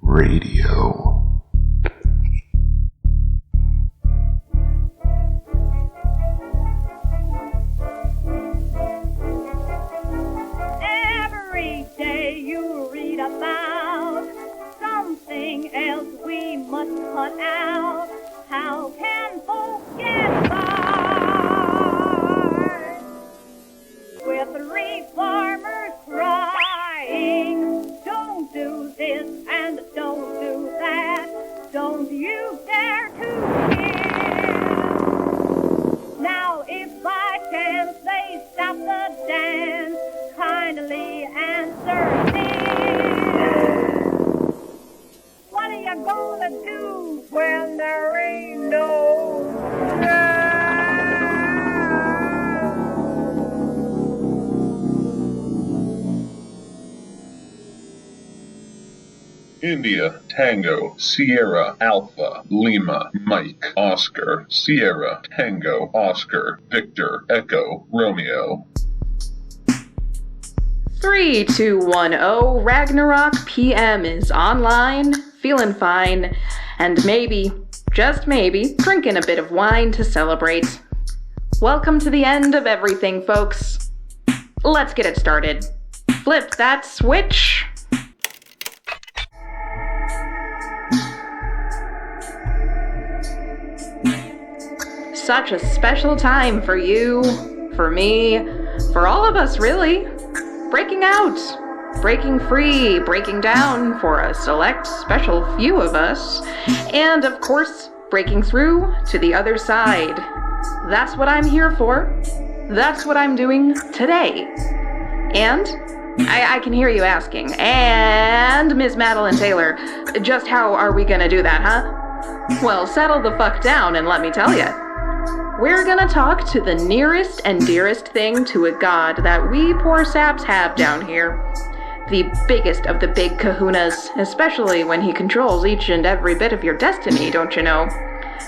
Radio. Every day you read about something else we must cut out. How can folks get by with three farmers crying? Don't do this and don't do that. Don't you dare to give. Now if by chance they stop the dance, kindly answer me. What are you gonna do when there ain't no India, Tango, Sierra, Alpha, Lima, Mike, Oscar, Sierra, Tango, Oscar, Victor, Echo, Romeo. 3210 Ragna-Rock PM is online, feeling fine, and maybe, just maybe, drinking a bit of wine to celebrate. Welcome to the end of everything, folks. Let's get it started. Flip that switch. Such a special time for you, for me, for all of us, really. Breaking out, breaking free, breaking down for a select, special few of us, and of course, breaking through to the other side. That's what I'm here for. That's what I'm doing today. And I can hear you asking, and Miss Madeline Taylor, just how are we gonna do that, huh? Well, settle the fuck down and let me tell ya. We're gonna talk to the nearest and dearest thing to a god that we poor saps have down here. The biggest of the big kahunas, especially when he controls each and every bit of your destiny, don't you know?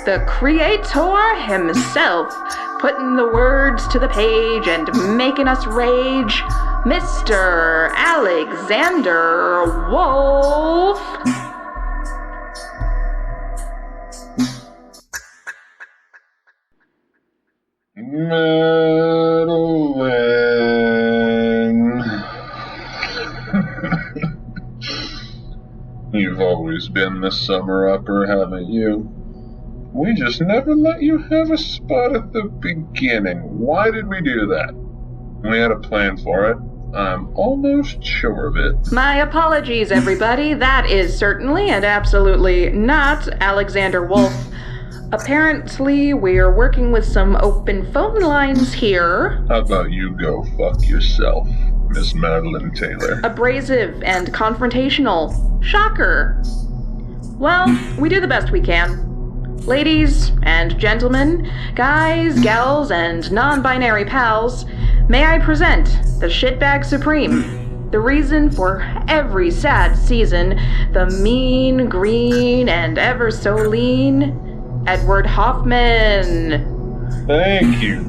The creator himself, putting the words to the page and making us rage, Mr. Alexander Wolfe. Madeline. You've always been the summer-upper, haven't you? We just never let you have a spot at the beginning. Why did we do that? We had a plan for it. I'm almost sure of it. My apologies, everybody. That is certainly and absolutely not Alexander Wolfe. Apparently, we're working with some open phone lines here. How about you go fuck yourself, Miss Madeline Taylor? Abrasive and confrontational. Shocker. Well, we do the best we can. Ladies and gentlemen, guys, gals, and non-binary pals, may I present the Shitbag Supreme, the reason for every sad season, the mean, green, and ever so lean, Edward Hoffman. Thank you.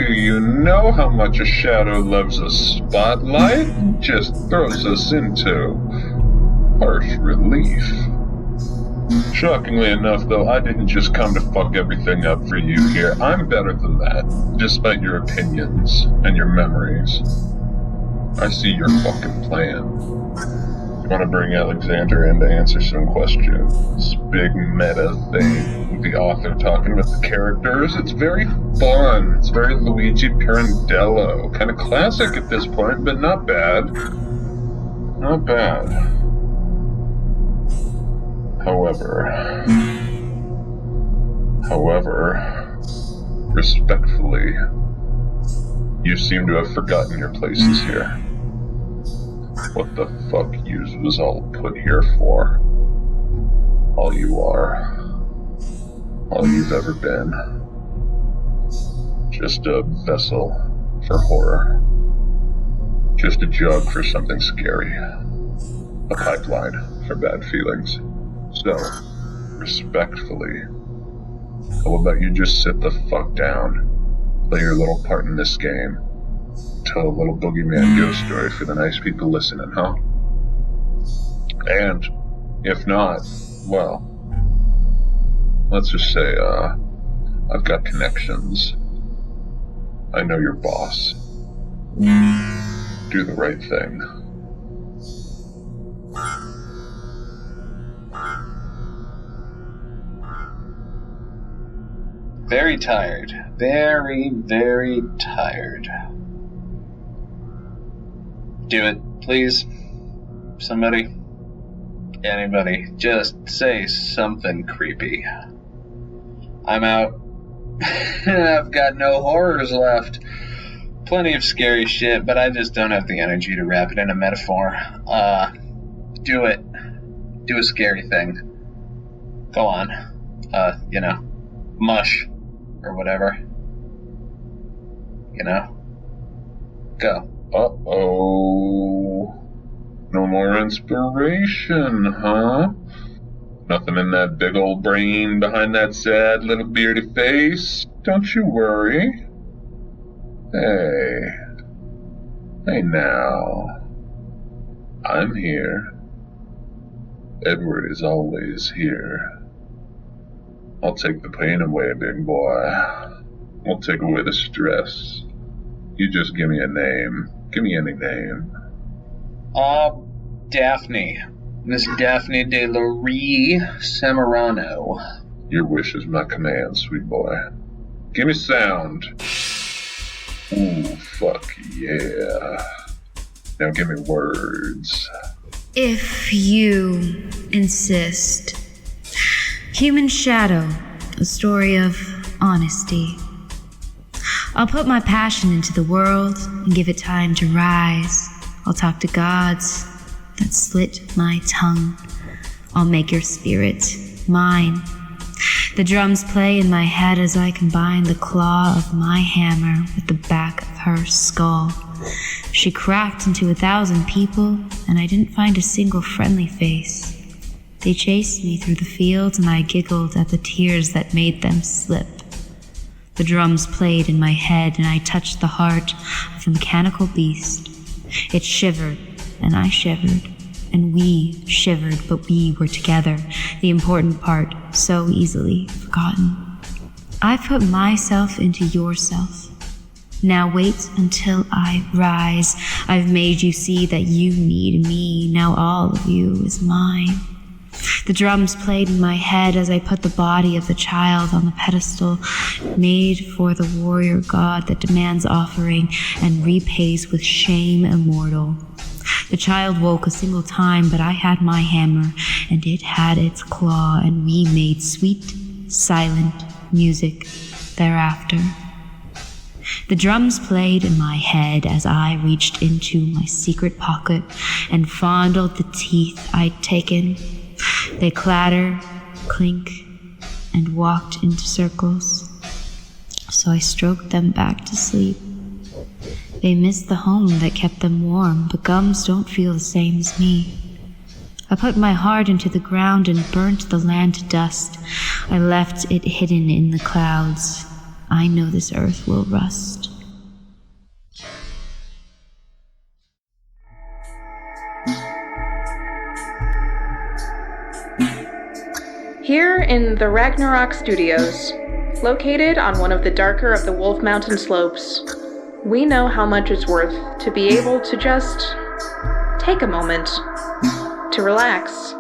You know how much a shadow loves a spotlight. It just throws us into harsh relief. Shockingly enough, though, I didn't just come to fuck everything up for you here. I'm better than that, despite your opinions and your memories. I see your fucking plan. You want to bring Alexander in to answer some questions. Big meta thing. The author talking with the characters. It's very fun. It's very Luigi Pirandello. Kind of classic at this point, but not bad. Not bad. However, respectfully, you seem to have forgotten your places here. What the fuck yous was all put here for? All you are. All you've ever been. Just a vessel for horror. Just a jug for something scary. A pipeline for bad feelings. So, respectfully, how about you just sit the fuck down, play your little part in this game, tell a little boogeyman ghost story for the nice people listening, huh? And if not, well, let's just say, I've got connections. I know your boss. Do the right thing. Very tired. Very, very tired. Do it, please. Somebody. Anybody. Just say something creepy. I'm out. I've got no horrors left. Plenty of scary shit, but I just don't have the energy to wrap it in a metaphor. Do it. Do a scary thing. Go on. Mush. Or whatever. Go. Uh-oh. No more inspiration, huh? Nothing in that big old brain behind that sad little beardy face? Don't you worry. Hey now. I'm here. Edward is always here. I'll take the pain away, big boy. I'll take away the stress. You just give me a name. Give me any name. Daphne. Miss Daphne de Laurie Samarano. Your wish is my command, sweet boy. Give me sound. Ooh, fuck yeah. Now give me words. If you insist. Human Shadow, a story of honesty. I'll put my passion into the world and give it time to rise. I'll talk to gods that slit my tongue. I'll make your spirit mine. The drums play in my head as I combine the claw of my hammer with the back of her skull. She cracked into 1,000 people, and I didn't find a single friendly face. They chased me through the fields, and I giggled at the tears that made them slip. The drums played in my head, and I touched the heart of a mechanical beast. It shivered, and I shivered, and we shivered, but we were together, the important part, so easily forgotten. I put myself into yourself. Now wait until I rise. I've made you see that you need me. Now all of you is mine. The drums played in my head as I put the body of the child on the pedestal made for the warrior god that demands offering and repays with shame immortal. The child woke a single time, but I had my hammer, and it had its claw, and we made sweet, silent music thereafter. The drums played in my head as I reached into my secret pocket and fondled the teeth I'd taken. They clatter, clink, and walked into circles. So I stroked them back to sleep. They missed the home that kept them warm, but gums don't feel the same as me. I put my heart into the ground and burnt the land to dust. I left it hidden in the clouds. I know this earth will rust. Here in the Ragna-Rock studios, located on one of the darker of the Wolf Mountain slopes, we know how much it's worth to be able to just take a moment to relax,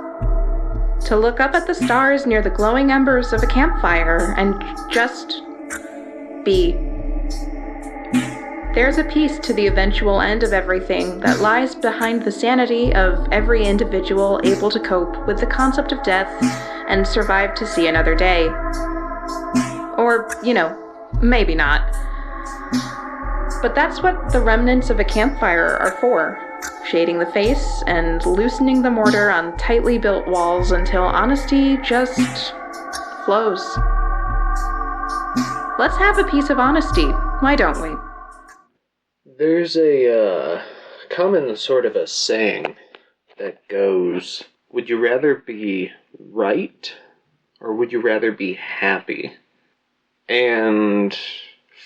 to look up at the stars near the glowing embers of a campfire and just be. There's a piece to the eventual end of everything that lies behind the sanity of every individual able to cope with the concept of death and survive to see another day. Or, maybe not. But that's what the remnants of a campfire are for. Shading the face and loosening the mortar on tightly built walls until honesty just flows. Let's have a piece of honesty, why don't we? There's a common sort of a saying that goes, would you rather be right or would you rather be happy? And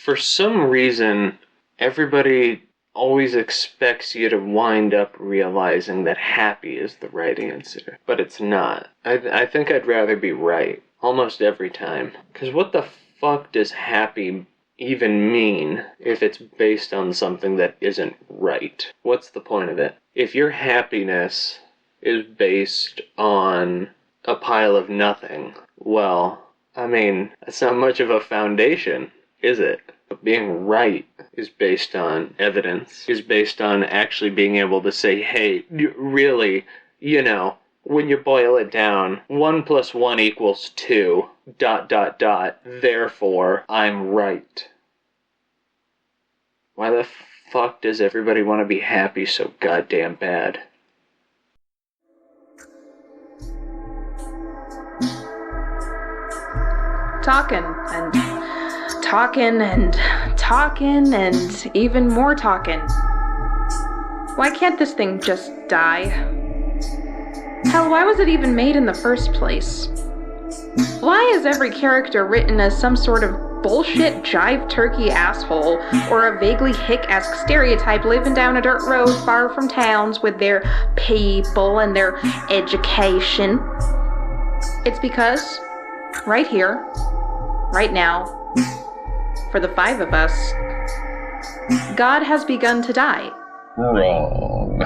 for some reason, everybody always expects you to wind up realizing that happy is the right answer. But it's not. I think I'd rather be right. Almost every time. Because what the fuck does happy even mean if it's based on something that isn't right? What's the point of it? If your happiness is based on a pile of nothing, well, I mean, that's not much of a foundation, is it? Being right is based on evidence, is based on actually being able to say, hey, really, you know, when you boil it down, 1 + 1 = 2, ... therefore, I'm right. Why the fuck does everybody want to be happy so goddamn bad? Talking and even more talking. Why can't this thing just die? Hell, why was it even made in the first place? Why is every character written as some sort of bullshit jive turkey asshole or a vaguely hick-esque stereotype living down a dirt road far from towns with their people and their education? It's because, right here, right now, for the 5 of us, God has begun to die. Wrong.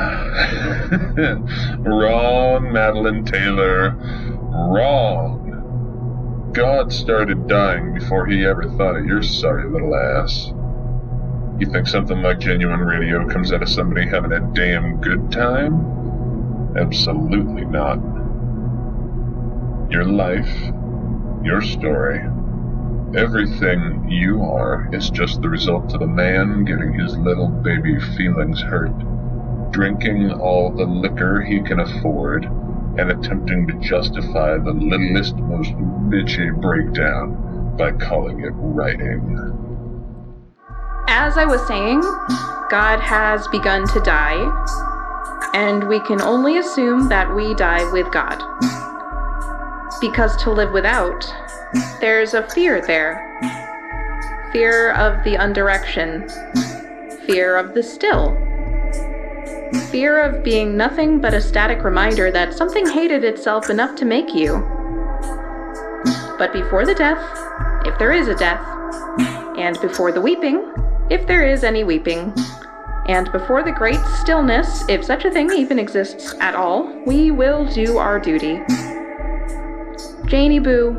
Wrong, Madeline Taylor. Wrong. God started dying before he ever thought of your sorry little ass. You think something like genuine radio comes out of somebody having a damn good time? Absolutely not. Your life, your story, everything you are is just the result of a man getting his little baby feelings hurt, drinking all the liquor he can afford, and attempting to justify the littlest, most bitchy breakdown by calling it writing. As I was saying, God has begun to die, and we can only assume that we die with God. Because to live without, there's a fear there. Fear of the undirection. Fear of the still. Fear of being nothing but a static reminder that something hated itself enough to make you. But before the death, if there is a death, and before the weeping, if there is any weeping, and before the great stillness, if such a thing even exists at all, we will do our duty. Janie Boo,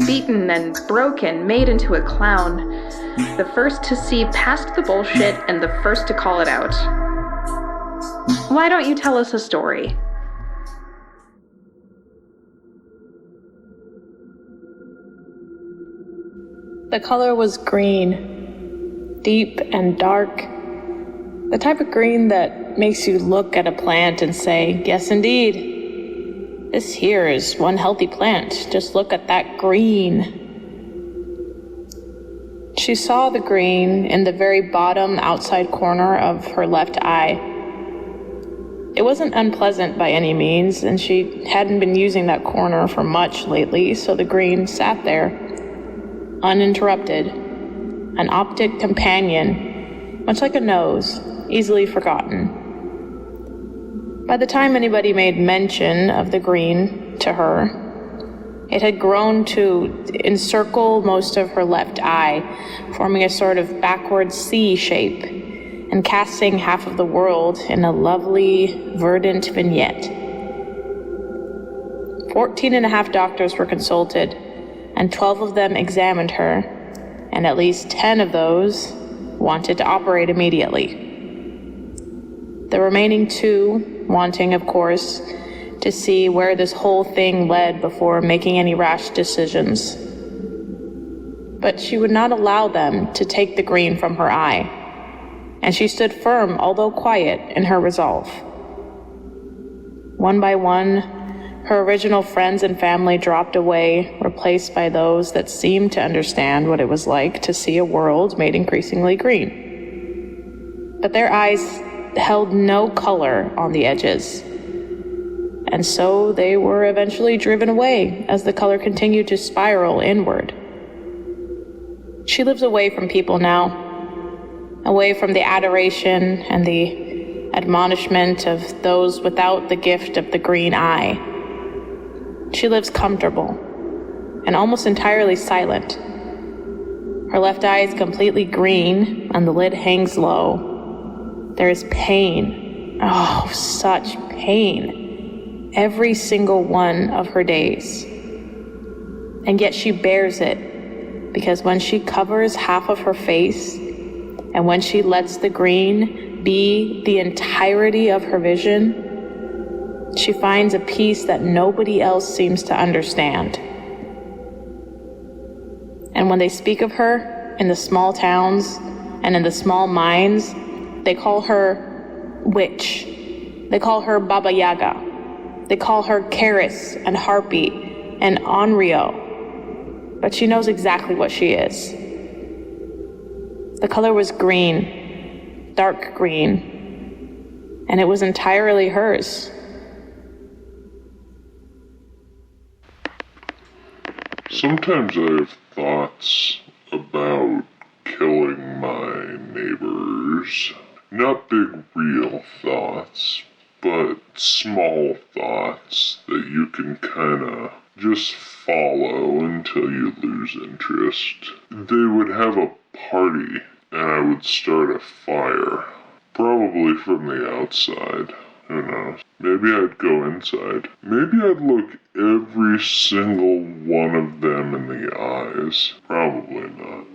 beaten and broken, made into a clown, the first to see past the bullshit and the first to call it out. Why don't you tell us a story? The color was green, deep and dark. The type of green that makes you look at a plant and say, yes indeed, this here is one healthy plant. Just look at that green. She saw the green in the very bottom outside corner of her left eye. It wasn't unpleasant by any means, and she hadn't been using that corner for much lately, so the green sat there, uninterrupted, an optic companion, much like a nose, easily forgotten. By the time anybody made mention of the green to her, it had grown to encircle most of her left eye, forming a sort of backward C shape, and casting half of the world in a lovely, verdant vignette. 14.5 doctors were consulted, and 12 of them examined her, and at least 10 of those wanted to operate immediately. The remaining 2 wanting, of course, to see where this whole thing led before making any rash decisions. But she would not allow them to take the green from her eye, and she stood firm, although quiet, in her resolve. One by one, her original friends and family dropped away, replaced by those that seemed to understand what it was like to see a world made increasingly green. But their eyes held no color on the edges, and so they were eventually driven away as the color continued to spiral inward. She lives away from people now, away from the adoration and the admonishment of those without the gift of the green eye. She lives comfortable and almost entirely silent. Her left eye is completely green and the lid hangs low. There is pain, oh, such pain, every single one of her days. And yet she bears it, because when she covers half of her face and when she lets the green be the entirety of her vision, she finds a peace that nobody else seems to understand. And when they speak of her in the small towns and in the small mines, they call her witch. They call her Baba Yaga. They call her Kris and Harpy and Onryo. But she knows exactly what she is. The color was green, dark green, and it was entirely hers. Sometimes I have thoughts about killing my neighbors. Not big, real thoughts, but small thoughts that you can kinda just follow until you lose interest. They would have a party, and I would start a fire. Probably from the outside. Who knows? Maybe I'd go inside. Maybe I'd look every single one of them in the eyes. Probably not.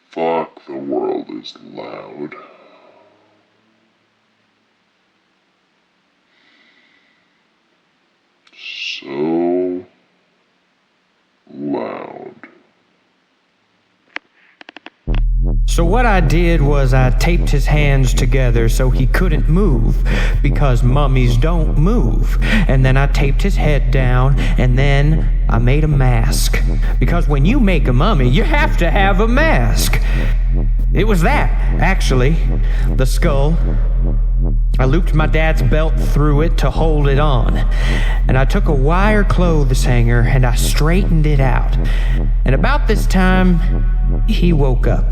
Fuck, the world is loud. So loud. So what I did was I taped his hands together so he couldn't move, because mummies don't move. And then I taped his head down, and then I made a mask. Because when you make a mummy, you have to have a mask. It was that, actually, the skull. I looped my dad's belt through it to hold it on, and I took a wire clothes hanger and I straightened it out. And about this time, he woke up.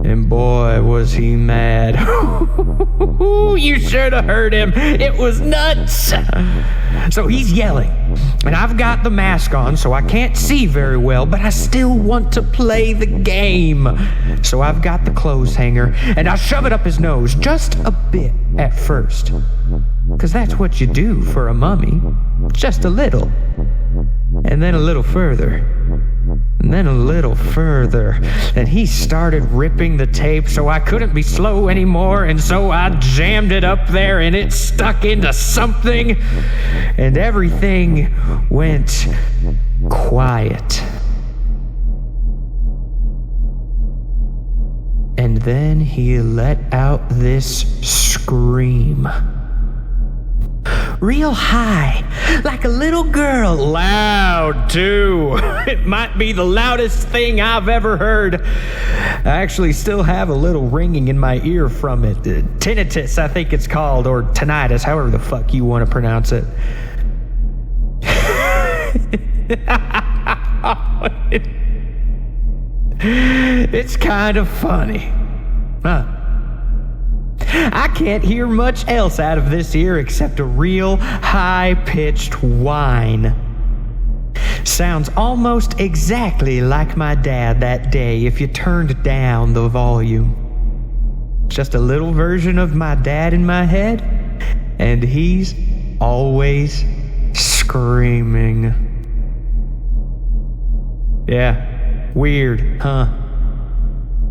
And boy, was he mad. You should have heard him. It was nuts. So he's yelling, and I've got the mask on, so I can't see very well, but I still want to play the game. So I've got the clothes hanger, and I shove it up his nose, just a bit at first. Because that's what you do for a mummy. Just a little. And then a little further. And then a little further. And he started ripping the tape, so I couldn't be slow anymore, and so I jammed it up there, and it stuck into something, and everything went quiet. And then he let out this scream. Real high, like a little girl. Loud, too. It might be the loudest thing I've ever heard. I actually still have a little ringing in my ear from it. Tinnitus, I think it's called, or tinnitus, however the fuck you want to pronounce it. It's kind of funny. Huh? I can't hear much else out of this ear except a real high-pitched whine. Sounds almost exactly like my dad that day if you turned down the volume. Just a little version of my dad in my head, and he's always screaming. Yeah, weird, huh?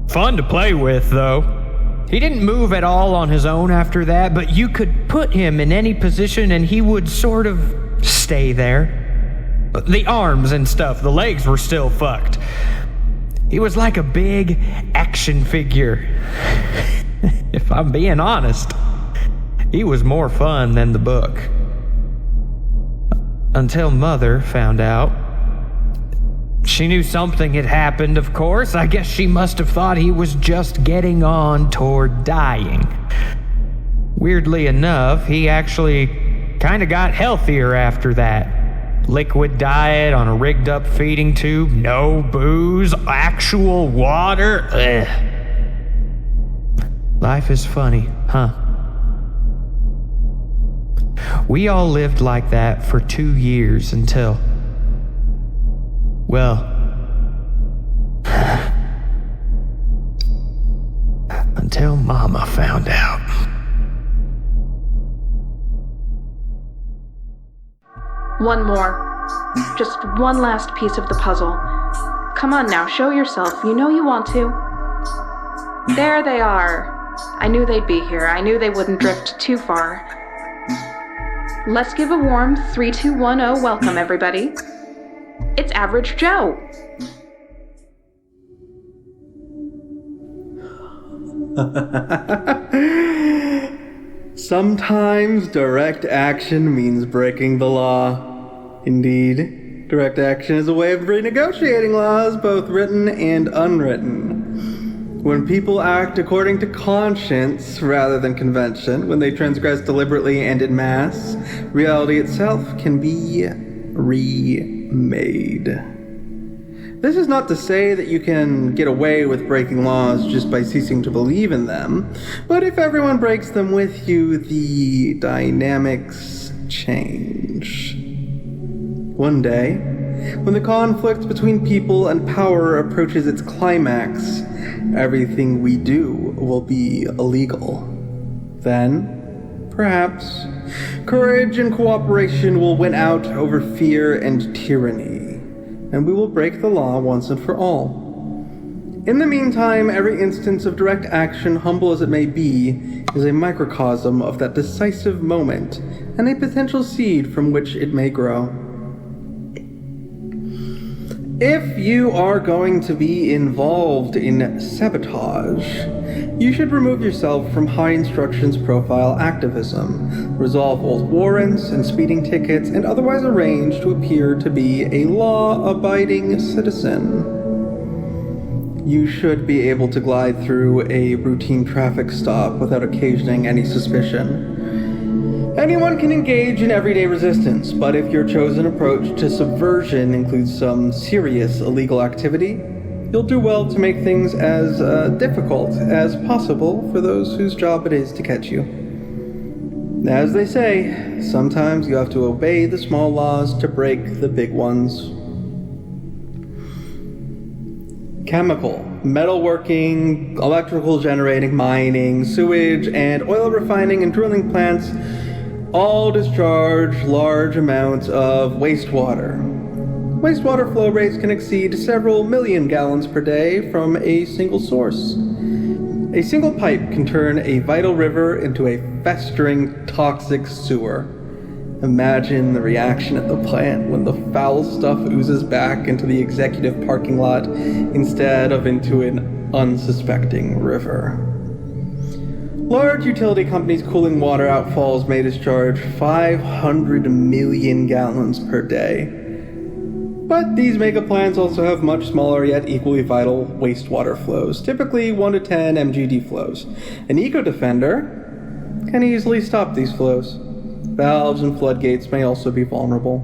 Fun to play with, though. He didn't move at all on his own after that, but you could put him in any position and he would sort of stay there. The arms and stuff, the legs were still fucked. He was like a big action figure. If I'm being honest, he was more fun than the book. Until Mother found out. She knew something had happened, of course. I guess she must have thought he was just getting on toward dying. Weirdly enough, he actually kind of got healthier after that. Liquid diet on a rigged up feeding tube, no booze, actual water. Ugh. Life is funny, huh? We all lived like that for 2 years until... well... until Mama found out. One more. Just one last piece of the puzzle. Come on now, show yourself. You know you want to. There they are. I knew they'd be here. I knew they wouldn't drift too far. Let's give a warm 3-2-1-0 welcome, everybody. It's Average Joe. Sometimes direct action means breaking the law. Indeed, direct action is a way of renegotiating laws, both written and unwritten. When people act according to conscience rather than convention, when they transgress deliberately and en masse, reality itself can be remade. This is not to say that you can get away with breaking laws just by ceasing to believe in them, but if everyone breaks them with you, the dynamics change. One day, when the conflict between people and power approaches its climax, everything we do will be illegal. Then, perhaps, courage and cooperation will win out over fear and tyranny, and we will break the law once and for all. In the meantime, every instance of direct action, humble as it may be, is a microcosm of that decisive moment and a potential seed from which it may grow. If you are going to be involved in sabotage, you should remove yourself from high instructions profile activism, resolve old warrants and speeding tickets, and otherwise arrange to appear to be a law-abiding citizen. You should be able to glide through a routine traffic stop without occasioning any suspicion. Anyone can engage in everyday resistance, but if your chosen approach to subversion includes some serious illegal activity, you'll do well to make things as difficult as possible for those whose job it is to catch you. As they say, sometimes you have to obey the small laws to break the big ones. Chemical, metalworking, electrical generating, mining, sewage, and oil refining and drilling plants all discharge large amounts of wastewater. Wastewater flow rates can exceed several million gallons per day from a single source. A single pipe can turn a vital river into a festering, toxic sewer. Imagine the reaction at the plant when the foul stuff oozes back into the executive parking lot instead of into an unsuspecting river. Large utility companies' cooling water outfalls may discharge 500 million gallons per day. But these mega plants also have much smaller yet equally vital wastewater flows, typically 1 to 10 MGD flows. An eco-defender can easily stop these flows. Valves and floodgates may also be vulnerable.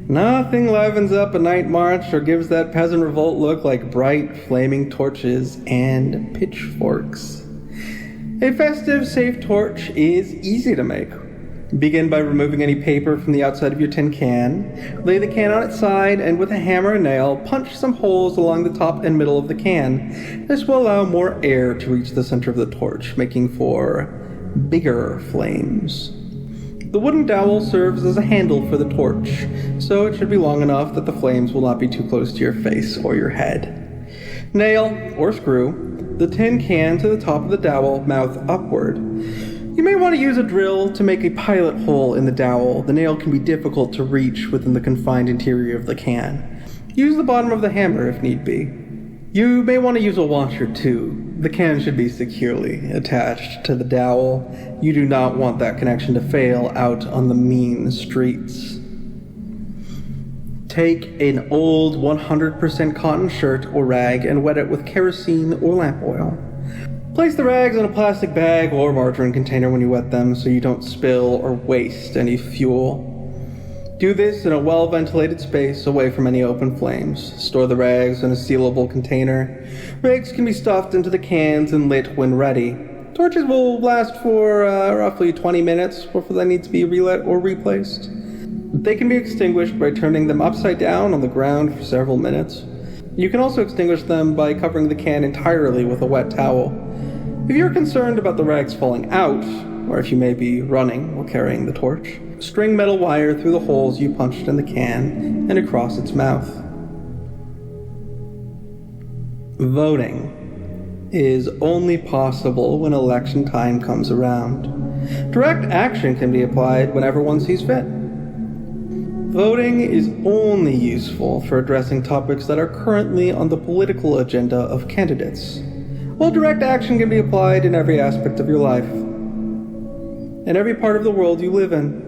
Nothing livens up a night march or gives that peasant revolt look like bright, flaming torches and pitchforks. A festive, safe torch is easy to make. Begin by removing any paper from the outside of your tin can. Lay the can on its side and with a hammer and nail, punch some holes along the top and middle of the can. This will allow more air to reach the center of the torch, making for bigger flames. The wooden dowel serves as a handle for the torch, so it should be long enough that the flames will not be too close to your face or your head. Nail, or screw, the tin can to the top of the dowel, mouth upward. You may want to use a drill to make a pilot hole in the dowel. The nail can be difficult to reach within the confined interior of the can. Use the bottom of the hammer if need be. You may want to use a washer too. The can should be securely attached to the dowel. You do not want that connection to fail out on the mean streets. Take an old 100% cotton shirt or rag and wet it with kerosene or lamp oil. Place the rags in a plastic bag or margarine container when you wet them so you don't spill or waste any fuel. Do this in a well-ventilated space away from any open flames. Store the rags in a sealable container. Rags can be stuffed into the cans and lit when ready. Torches will last for roughly 20 minutes before they need to be relit or replaced. They can be extinguished by turning them upside down on the ground for several minutes. You can also extinguish them by covering the can entirely with a wet towel. If you're concerned about the rags falling out, or if you may be running while carrying the torch, string metal wire through the holes you punched in the can and across its mouth. Voting is only possible when election time comes around. Direct action can be applied whenever one sees fit. Voting is only useful for addressing topics that are currently on the political agenda of candidates, while direct action can be applied in every aspect of your life, in every part of the world you live in.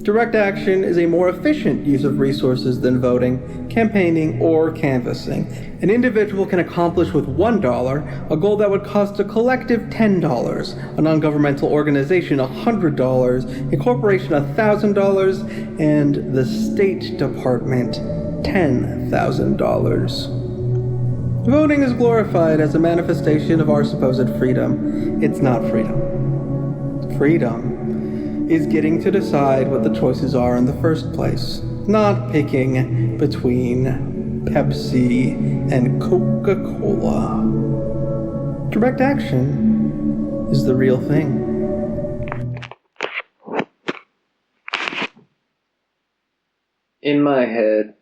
Direct action is a more efficient use of resources than voting, campaigning, or canvassing. An individual can accomplish with $1 a goal that would cost a collective $10, a non-governmental organization $100, a corporation $1,000, and the State Department $10,000. Voting is glorified as a manifestation of our supposed freedom. It's not freedom. Freedom is getting to decide what the choices are in the first place, not picking between Pepsi and Coca-Cola. Direct action is the real thing. In my head,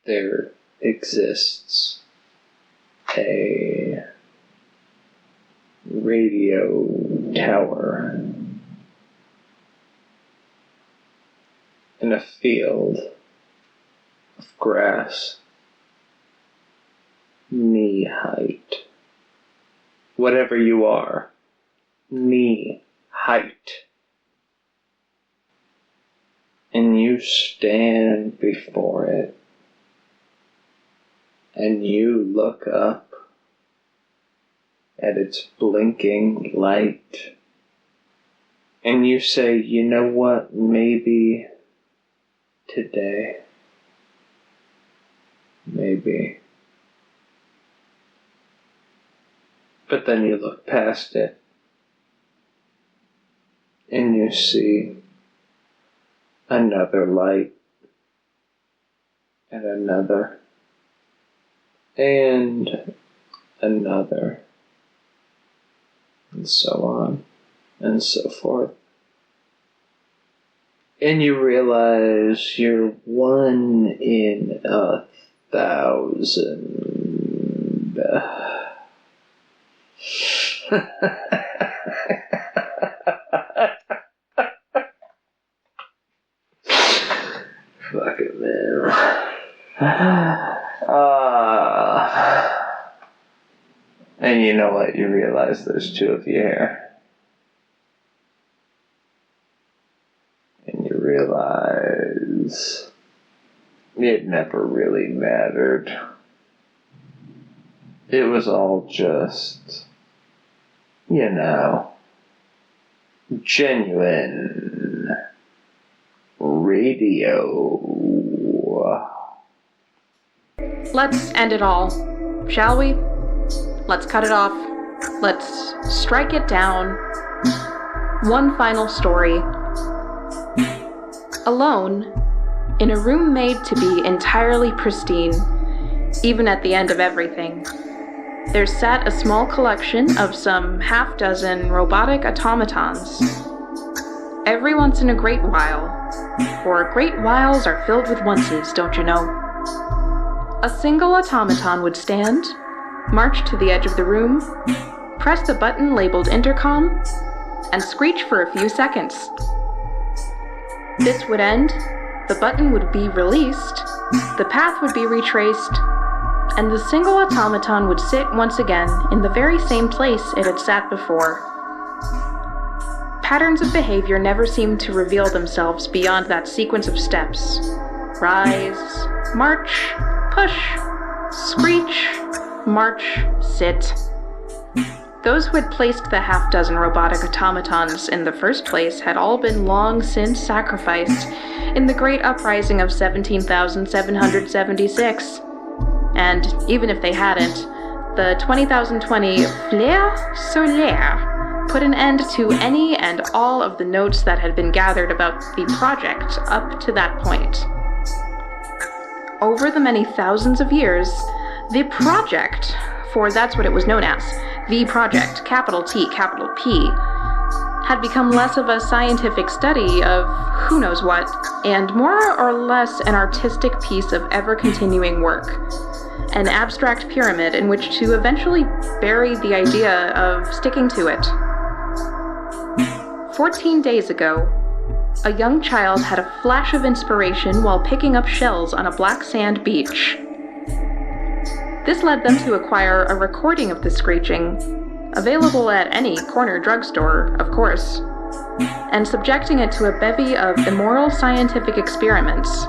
there exists a radio tower in a field of grass, knee height. Whatever you are, knee height. And you stand before it, and you look up at its blinking light, and you say, you know what, maybe today, maybe. But then you look past it, and you see another light, and another, and another, and so on, and so forth. And you realize you're 1 in 1,000. Fuck it, man. And you know what? You realize there's 2 of you here. And you realize it never really mattered. It was all just, you know, genuine radio. Let's end it all, shall we? Let's cut it off. Let's strike it down. One final story. Alone, in a room made to be entirely pristine, even at the end of everything, there sat a small collection of some half-dozen robotic automatons. Every once in a great while, for great whiles are filled with onces, don't you know? A single automaton would stand, march to the edge of the room, press the button labeled intercom, and screech for a few seconds. This would end, the button would be released, the path would be retraced, and the single automaton would sit once again in the very same place it had sat before. Patterns of behavior never seemed to reveal themselves beyond that sequence of steps. rise, march, push, screech, march, sit. Those who had placed the half-dozen robotic automatons in the first place had all been long since sacrificed in the Great Uprising of 17,776. And even if they hadn't, the 20,020 Flare Solaire put an end to any and all of the notes that had been gathered about the project up to that point. Over the many thousands of years, the project, for that's what it was known as, the project, capital T, capital P, had become less of a scientific study of who knows what, and more or less an artistic piece of ever-continuing work. An abstract pyramid in which to eventually bury the idea of sticking to it. 14 days ago, a young child had a flash of inspiration while picking up shells on a black sand beach. This led them to acquire a recording of the screeching, available at any corner drugstore, of course, and subjecting it to a bevy of immoral scientific experiments.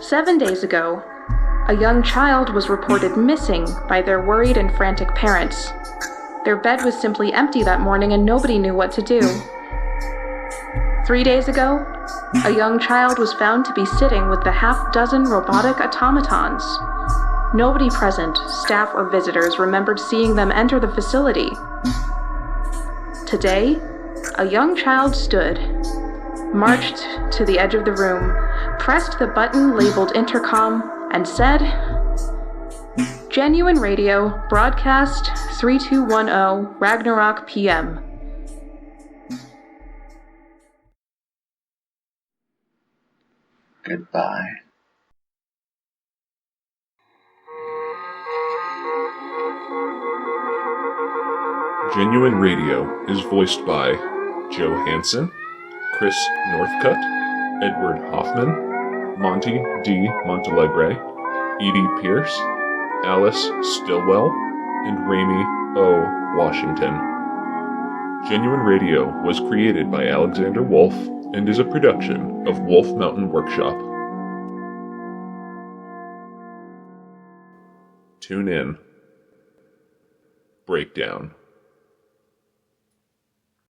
7 days ago, a young child was reported missing by their worried and frantic parents. Their bed was simply empty that morning and nobody knew what to do. 3 days ago, a young child was found to be sitting with the half-dozen robotic automatons. Nobody present, staff or visitors, remembered seeing them enter the facility. Today, a young child stood, marched to the edge of the room, pressed the button labeled intercom, and said, "Genuine Radio, broadcast 3210, Ragna-Rock PM." Goodbye. Genuine Radio is voiced by Joe Hanson, Kris Northcutt, Edward Hoffman, Monte D. Monteleagre, Edie Pierce, Alice Stilwell, and Raimy O. Washington. Genuine Radio was created by Alexander Wolfe and is a production of Wolf Mountain Workshop. Tune in. Breakdown.